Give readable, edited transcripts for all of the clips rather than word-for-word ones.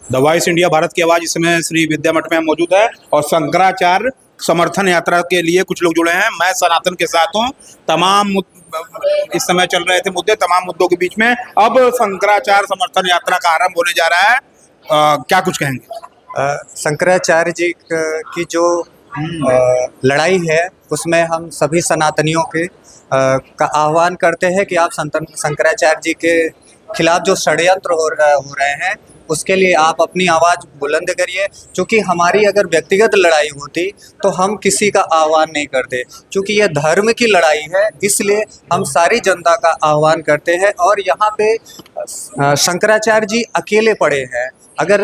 The voice India Bharat की आवाज इस समय श्री विद्या मठ में मौजूद है और शंकराचार्य समर्थन यात्रा के लिए कुछ लोग जुड़े हैं। मैं सनातन के साथ हूँ। इस समय चल रहे थे मुद्दे, तमाम मुद्दों के बीच में अब शंकराचार्य समर्थन यात्रा का आरंभ होने जा रहा है। क्या कुछ कहेंगे? शंकराचार्य जी की जो लड़ाई है उसमें हम सभी सनातनियों के का आह्वान करते हैं कि आप शंकराचार्य जी के खिलाफ जो षड्यंत्र हो रहे हैं उसके लिए आप अपनी आवाज़ बुलंद करिए। क्योंकि हमारी अगर व्यक्तिगत लड़ाई होती तो हम किसी का आह्वान नहीं करते। क्योंकि ये धर्म की लड़ाई है, इसलिए हम सारी जनता का आह्वान करते हैं। और यहाँ पे शंकराचार्य जी अकेले पड़े हैं। अगर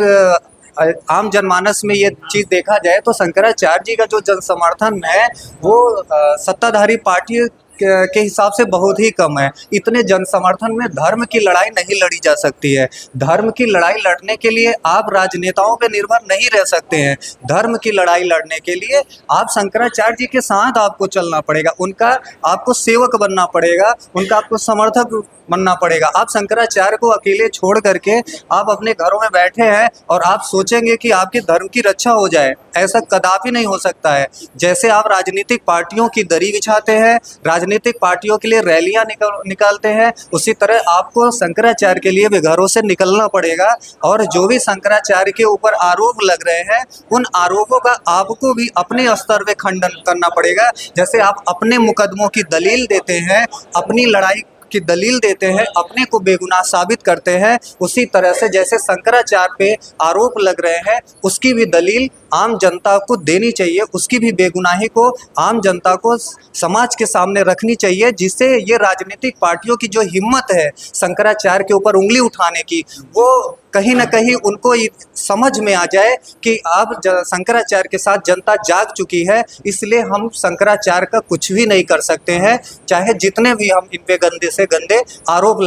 आम जनमानस में ये चीज़ देखा जाए तो शंकराचार्य जी का जो जन समर्थन है वो सत्ताधारी पार्टी के हिसाब से बहुत ही कम है। इतने जन समर्थन में धर्म की लड़ाई नहीं लड़ी जा सकती है। धर्म की लड़ाई लड़ने के लिए आप राजनेताओं पे निर्भर नहीं रह सकते हैं। धर्म की लड़ाई लड़ने के लिए आप शंकराचार्य जी के साथ आपको चलना पड़ेगा, उनका आपको सेवक बनना पड़ेगा, उनका आपको समर्थक बनना पड़ेगा। आप शंकराचार्य को अकेले छोड़ करके आप अपने घरों में बैठे हैं और आप सोचेंगे कि आपके धर्म की रक्षा हो जाए, ऐसा कदापि नहीं हो सकता है। जैसे आप राजनीतिक पार्टियों की दरी बिछाते हैं, राजनीतिक पार्टियों के लिए रैलियां निकालते हैं, उसी तरह आपको शंकराचार्य के लिए भी घरों से निकलना पड़ेगा। और जो भी शंकराचार्य के ऊपर आरोप लग रहे हैं उन आरोपों का आपको भी अपने स्तर पे खंडन करना पड़ेगा। जैसे आप अपने मुकदमों की दलील देते हैं, अपनी लड़ाई की दलील देते हैं, अपने को बेगुनाह साबित करते हैं, उसी तरह से जैसे शंकराचार्य पे आरोप लग रहे हैं उसकी भी दलील आम जनता को देनी चाहिए, उसकी भी बेगुनाही को आम जनता को समाज के सामने रखनी चाहिए। जिससे ये राजनीतिक पार्टियों की जो हिम्मत है शंकराचार्य के ऊपर उंगली उठाने की, वो कहीं ना कहीं उनको समझ में आ जाए कि अब शंकराचार्य के साथ जनता जाग चुकी है, इसलिए हम शंकराचार्य का कुछ भी नहीं कर सकते हैं, चाहे जितने भी हम इन पे गंदे से गंदे आरोप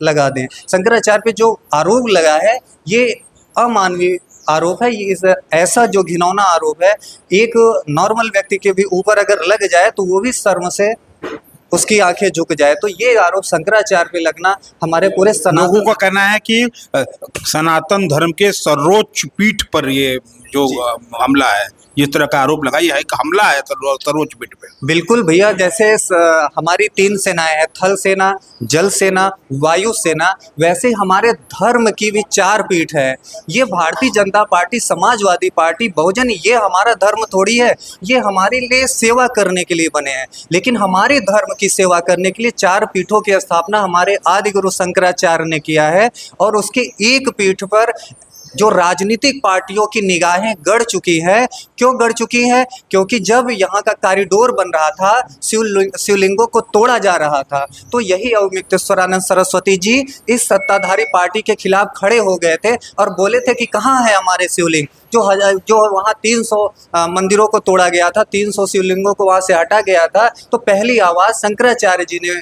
लगा दें। शंकराचार्य पे जो आरोप लगा है ये अमानवीय आरोप है, ये ऐसा जो घिनौना आरोप है, एक नॉर्मल व्यक्ति के भी ऊपर अगर लग जाए तो वो भी शर्म से उसकी आंखें झुक जाए। तो ये आरोप शंकराचार्य पे लगना हमारे पूरे लोगों का कहना है कि सनातन धर्म के सर्वोच्च पीठ पर ये जो हमला है, इस तरह का आरोप लगाई है कि हमला है सर्वोच्च पीठ पे। बिल्कुल भैया, जैसे हमारी 3 सेनाएं हैं, थल सेना, जल सेना, वायु सेना, वैसे हमारे धर्म की भी 4 पीठ है। ये भारतीय जनता पार्टी, समाजवादी पार्टी, बहुजन, ये हमारा धर्म थोड़ी है, ये हमारे लिए सेवा करने के लिए बने हैं। लेकिन हमारे धर्म की सेवा करने के लिए 4 पीठों की स्थापना हमारे आदि गुरु शंकराचार्य ने किया है। और उसके एक पीठ पर जो राजनीतिक पार्टियों की निगाहें गड़ चुकी है। क्यों गड़ चुकी है? क्योंकि जब यहाँ का कॉरिडोर बन रहा था, शिवलिंगों को तोड़ा जा रहा था, तो यही अवमुक्तेश्वरानंद सरस्वती जी इस सत्ताधारी पार्टी के खिलाफ खड़े हो गए थे और बोले थे कि कहाँ है हमारे शिवलिंग। जो वहाँ 300 मंदिरों को तोड़ा गया था, 300 शिवलिंगों को वहाँ से हटा गया था, तो पहली आवाज़ शंकराचार्य जी ने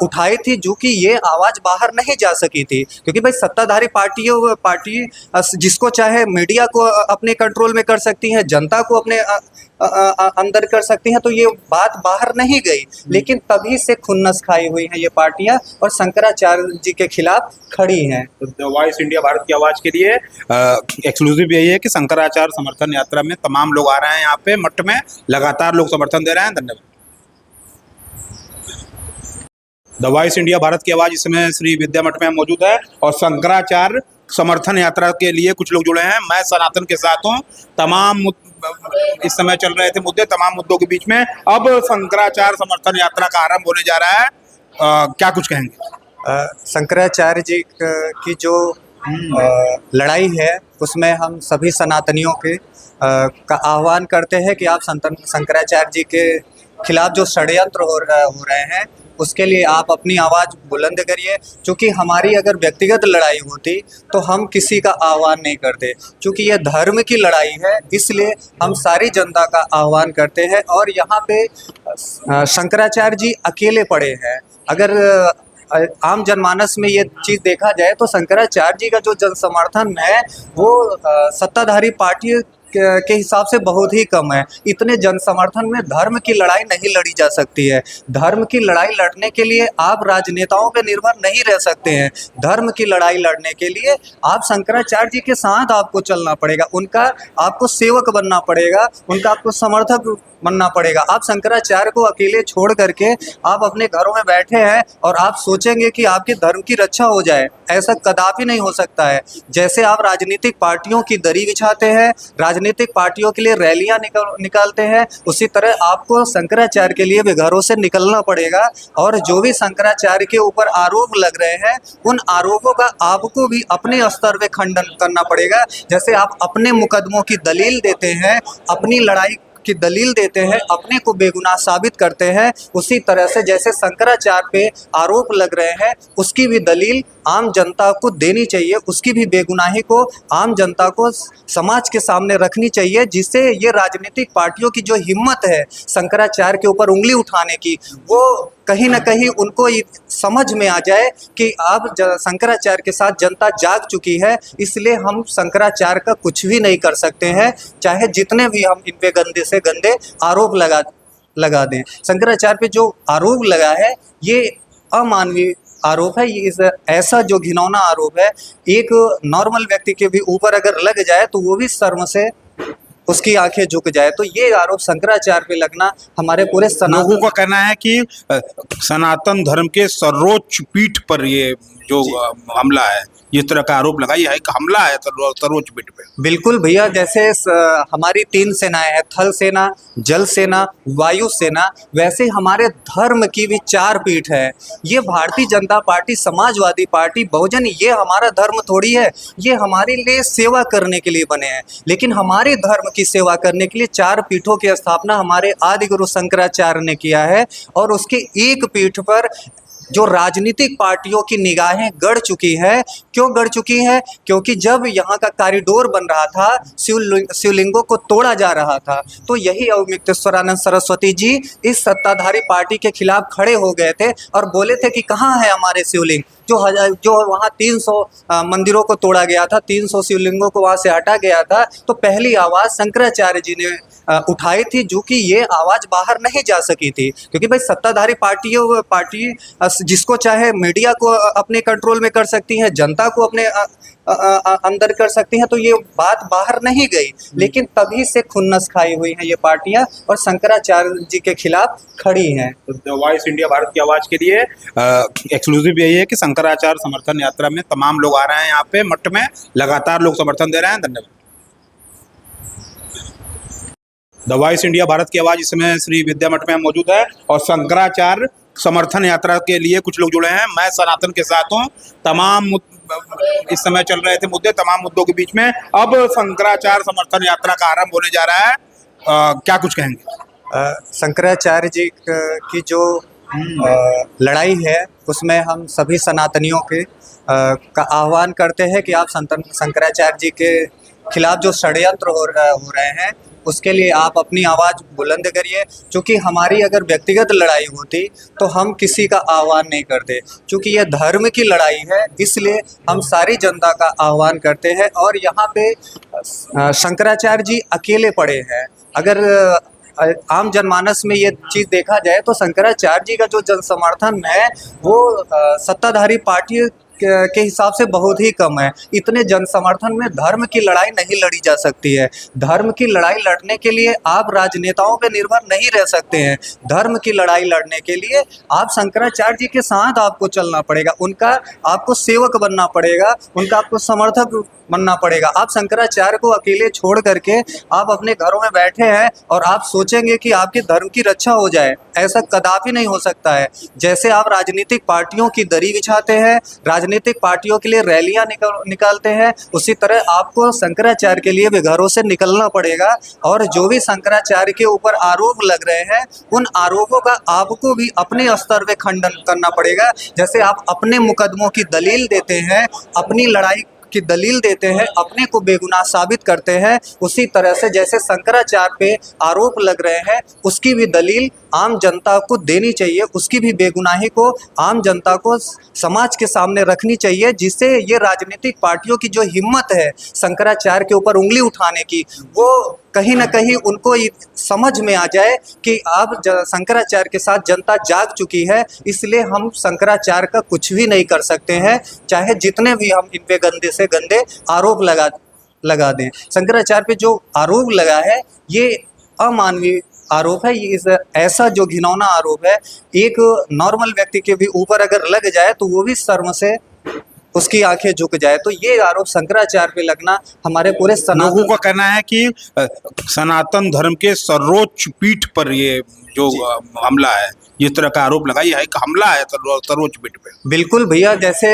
उठाई थी, जो कि ये आवाज़ बाहर नहीं जा सकी थी। क्योंकि भाई सत्ताधारी पार्टी जिसको चाहे मीडिया को अपने कंट्रोल में कर सकती है, जनता को अपने अंदर कर सकती हैं, तो ये बात बाहर नहीं गई। लेकिन तभी से खुन्नस खाई हुई हैं ये पार्टियां और शंकराचार्य जी के खिलाफ खड़ी हैं। द वॉइस इंडिया भारत की आवाज के लिए एक्सक्लूसिव यही है कि शंकराचार्य समर्थन यात्रा में तमाम लोग आ रहे हैं। यहाँ पे मठ में लगातार लोग समर्थन दे रहे हैं। धन्यवाद। द वॉइस इंडिया भारत की आवाज इस समय श्री विद्या मठ में मौजूद है और शंकराचार्य समर्थन यात्रा के लिए कुछ लोग जुड़े हैं। मैं सनातन के साथ हूँ। इस समय चल रहे थे मुद्दे, तमाम मुद्दों के बीच में अब शंकराचार्य समर्थन यात्रा का आरंभ होने जा रहा है। क्या कुछ कहेंगे? शंकराचार्य जी की जो लड़ाई है उसमें हम सभी सनातनियों के का आह्वान करते हैं कि आप शंकराचार्य जी के खिलाफ जो षड्यंत्र हो रहे हैं उसके लिए आप अपनी आवाज़ बुलंद करिए। क्योंकि हमारी अगर व्यक्तिगत लड़ाई होती तो हम किसी का आह्वान नहीं करते। क्योंकि ये धर्म की लड़ाई है, इसलिए हम सारी जनता का आह्वान करते हैं। और यहाँ पे शंकराचार्य जी अकेले पड़े हैं। अगर आम जनमानस में ये चीज़ देखा जाए तो शंकराचार्य जी का जो जन समर्थन है वो सत्ताधारी पार्टी के हिसाब से बहुत ही कम है। इतने जन समर्थन में धर्म की लड़ाई नहीं लड़ी जा सकती है। धर्म की लड़ाई लड़ने के लिए आप राजनेताओं पे निर्भर नहीं रह सकते हैं। धर्म की लड़ाई लड़ने के लिए आप शंकराचार्य जी के साथ आपको चलना पड़ेगा, उनका आपको सेवक बनना पड़ेगा, उनका आपको समर्थक बनना पड़ेगा। आप शंकराचार्य को अकेले छोड़ करके आप अपने घरों में बैठे हैं और आप सोचेंगे कि आपके धर्म की रक्षा हो जाए, ऐसा कदापि नहीं हो सकता है। जैसे आप राजनीतिक पार्टियों की दरी बिछाते हैं, राजनीतिक पार्टियों के लिए रैलियां निकालते हैं, उसी तरह आपको शंकराचार्य के लिए भी घरों से निकलना पड़ेगा और जो भी शंकराचार्य के ऊपर आरोप लग रहे हैं उन आरोपों का आपको भी अपने स्तर पे खंडन करना पड़ेगा। जैसे आप अपने मुकदमों की दलील देते हैं, अपनी लड़ाई की दलील देते हैं, अपने को बेगुनाह साबित करते हैं, उसी तरह से जैसे शंकराचार्य पे आरोप लग रहे हैं उसकी भी दलील आम जनता को देनी चाहिए, उसकी भी बेगुनाही को आम जनता को समाज के सामने रखनी चाहिए, जिससे ये राजनीतिक पार्टियों की जो हिम्मत है शंकराचार्य के ऊपर उंगली उठाने की, वो कहीं ना कहीं उनको समझ में आ जाए कि अब शंकराचार्य के साथ जनता जाग चुकी है, इसलिए हम शंकराचार्य का कुछ भी नहीं कर सकते हैं, चाहे जितने भी हम इन पे गंदे से गंदे आरोप लगा दें। शंकराचार्य पे जो आरोप लगा है ये अमानवीय आरोप है, ये ऐसा जो घिनौना आरोप है, एक नॉर्मल व्यक्ति के भी ऊपर अगर लग जाए तो वो भी शर्म से उसकी आंखें झुक जाए। तो ये आरोप शंकराचार्य पे लगना हमारे पूरे लोगों का कहना है कि सनातन धर्म के सर्वोच्च पीठ पर ये जो हमला है, इस तरह का आरोप लगा, यह एक हमला है सर्वोच्च पीठ पे। बिल्कुल भैया, जैसे हमारी 3 सेनाएं हैं, थल सेना, जल सेना, वायु सेना, वैसे हमारे धर्म की भी 4 पीठ है। ये भारतीय जनता पार्टी, समाजवादी पार्टी, बहुजन, ये हमारा धर्म थोड़ी है, ये हमारे लिए सेवा करने के लिए बने हैं। लेकिन हमारे धर्म की सेवा करने के लिए 4 पीठों की स्थापना हमारे आदि गुरु शंकराचार्य ने किया है और उसके एक पीठ पर जो राजनीतिक पार्टियों की निगाहें गड़ चुकी है। क्यों गड़ चुकी है? क्योंकि जब यहाँ का कॉरिडोर बन रहा था, शिवलिंगों को तोड़ा जा रहा था, तो यही अवमुक्तेश्वरानंद सरस्वती जी इस सत्ताधारी पार्टी के खिलाफ खड़े हो गए थे और बोले थे कि कहाँ है हमारे शिवलिंग, जो वहाँ 300 मंदिरों को तोड़ा गया था, 300 शिवलिंगों को वहाँ से हटा गया था। तो पहली आवाज़ शंकराचार्य जी ने उठाई थी, जो कि ये आवाज़ बाहर नहीं जा सकी थी, क्योंकि भाई सत्ताधारी पार्टी जिसको चाहे मीडिया को अपने कंट्रोल में कर सकती है, जनता को अपने अंदर कर सकती हैं, तो ये बात बाहर नहीं गई। लेकिन तभी से खुन्नस खाई हुई हैं ये पार्टियां और शंकराचार्य जी के खिलाफ खड़ी हैं। तो वॉइस इंडिया भारत की आवाज़ के लिए एक्सक्लूसिव यही है कि शंकराचार्य समर्थन यात्रा में तमाम लोग आ रहे हैं, यहाँ पे मठ में लगातार लोग समर्थन दे रहे हैं। धन्यवाद। द वॉइस इंडिया भारत की आवाज़ इस समय श्री विद्या मठ में मौजूद है और शंकराचार्य समर्थन यात्रा के लिए कुछ लोग जुड़े हैं। मैं सनातन के साथ हूँ। तमाम इस समय चल रहे थे मुद्दे, तमाम मुद्दों के बीच में अब शंकराचार्य समर्थन यात्रा का आरंभ होने जा रहा है। क्या कुछ कहेंगे? शंकराचार्य जी की जो लड़ाई है उसमें हम सभी सनातनियों के का आह्वान करते हैं कि आप शंकराचार्य जी के खिलाफ जो षड्यंत्र हो रहे हैं उसके लिए आप अपनी आवाज़ बुलंद करिए। क्योंकि हमारी अगर व्यक्तिगत लड़ाई होती तो हम किसी का आह्वान नहीं करते, क्योंकि यह धर्म की लड़ाई है, इसलिए हम सारी जनता का आह्वान करते हैं। और यहाँ पे शंकराचार्य जी अकेले पड़े हैं। अगर आम जनमानस में ये चीज़ देखा जाए तो शंकराचार्य जी का जो जन समर्थन है वो सत्ताधारी पार्टी के हिसाब से बहुत ही कम है। इतने जन समर्थन में धर्म की लड़ाई नहीं लड़ी जा सकती है। धर्म की लड़ाई लड़ने के लिए आप राजनेताओं पे निर्भर नहीं रह सकते हैं। धर्म की लड़ाई लड़ने के लिए आप शंकराचार्य जी के साथ आपको चलना पड़ेगा, उनका आपको सेवक बनना पड़ेगा, उनका आपको समर्थक बनना पड़ेगा। आप शंकराचार्य को अकेले छोड़ करके आप अपने घरों में बैठे हैं और आप सोचेंगे कि आपके धर्म की रक्षा हो जाए, ऐसा कदापि नहीं हो सकता है। जैसे आप राजनीतिक पार्टियों की दरी बिछाते हैं, राजनीतिक पार्टियों के लिए रैलियां निकालते हैं, उसी तरह आपको शंकराचार्य के लिए भी घरों से निकलना पड़ेगा और जो भी शंकराचार्य के ऊपर आरोप लग रहे हैं उन आरोपों का आपको भी अपने स्तर पे खंडन करना पड़ेगा। जैसे आप अपने मुकदमों की दलील देते हैं, अपनी लड़ाई की दलील देते हैं, अपने को बेगुनाह साबित करते हैं, उसी तरह से जैसे शंकराचार्य पे आरोप लग रहे हैं उसकी भी दलील आम जनता को देनी चाहिए, उसकी भी बेगुनाही को आम जनता को समाज के सामने रखनी चाहिए, जिससे ये राजनीतिक पार्टियों की जो हिम्मत है शंकराचार्य के ऊपर उंगली उठाने की, वो कहीं ना कहीं उनको ये समझ में आ जाए कि अब शंकराचार्य के साथ जनता जाग चुकी है, इसलिए हम शंकराचार्य का कुछ भी नहीं कर सकते हैं, चाहे जितने भी हम इन पे गंदे से गंदे आरोप लगा दें। शंकराचार्य पे जो आरोप लगा है ये अमानवीय आरोप है, ये ऐसा जो घिनौना आरोप है, एक नॉर्मल व्यक्ति के भी ऊपर अगर लग जाए तो वो भी शर्म से उसकी आंखें झुक जाए। तो ये आरोप शंकराचार्य पे लगना हमारे पूरे लोगों का कहना है कि सनातन धर्म के सर्वोच्च पीठ पर ये जो हमला है, इस तरह का आरोप लगा, यह एक हमला है सर्वोच्च पीठ पे। बिल्कुल भैया, जैसे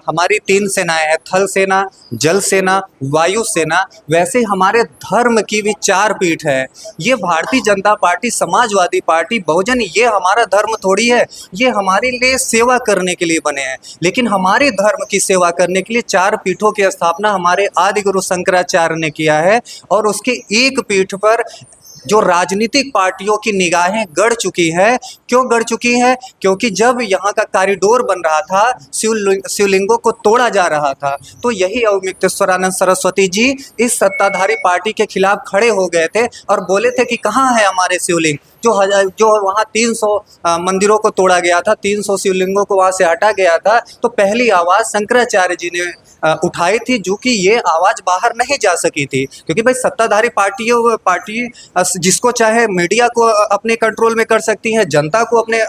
हमारी 3 सेनाएं हैं, थल सेना, जल सेना, वायु सेना, वैसे हमारे धर्म की भी 4 पीठ है। ये भारतीय जनता पार्टी, समाजवादी पार्टी, बहुजन, ये हमारा धर्म थोड़ी है, ये हमारे लिए सेवा करने के लिए बने हैं। लेकिन हमारे धर्म की सेवा करने के लिए 4 पीठों की स्थापना हमारे आदि गुरु शंकराचार्य ने किया है, और उसके एक पीठ पर जो राजनीतिक पार्टियों की निगाहें गड़ चुकी है। क्यों गड़ चुकी है? क्योंकि जब यहाँ का कॉरिडोर बन रहा था, शिवलिंगों को तोड़ा जा रहा था, तो यही अवमुक्तेश्वरानंद सरस्वती जी इस सत्ताधारी पार्टी के खिलाफ खड़े हो गए थे और बोले थे कि कहाँ है हमारे शिवलिंग, जो वहाँ 300 मंदिरों को तोड़ा गया था, 300 शिवलिंगों को वहाँ से हटा गया था। तो पहली आवाज़ शंकराचार्य जी ने उठाई थी, जो कि ये आवाज़ बाहर नहीं जा सकी थी, क्योंकि भाई सत्ताधारी पार्टी जिसको चाहे मीडिया को अपने कंट्रोल में कर सकती है, जनता को अपने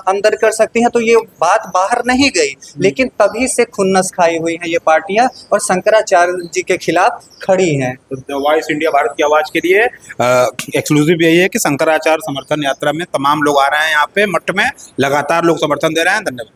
अंदर कर सकती हैं, तो ये बात बाहर नहीं गई। लेकिन तभी से खुन्नस खाई हुई हैं ये पार्टियां और शंकराचार्य जी के खिलाफ खड़ी हैं। तो वॉइस इंडिया भारत की आवाज़ के लिए एक्सक्लूसिव यही है कि शंकराचार्य समर्थन यात्रा में तमाम लोग आ रहे हैं, यहाँ पे मठ में लगातार लोग समर्थन दे रहे हैं। धन्यवाद।